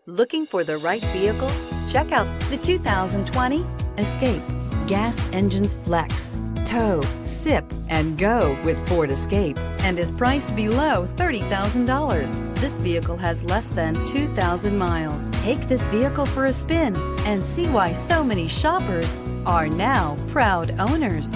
Looking for the right vehicle? Check out the 2020 Escape. Gas engines flex, tow, sip, and go with Ford Escape, and is priced below $30,000. This vehicle has less than 2,000 miles. Take this vehicle for a spin and see why so many shoppers are now proud owners.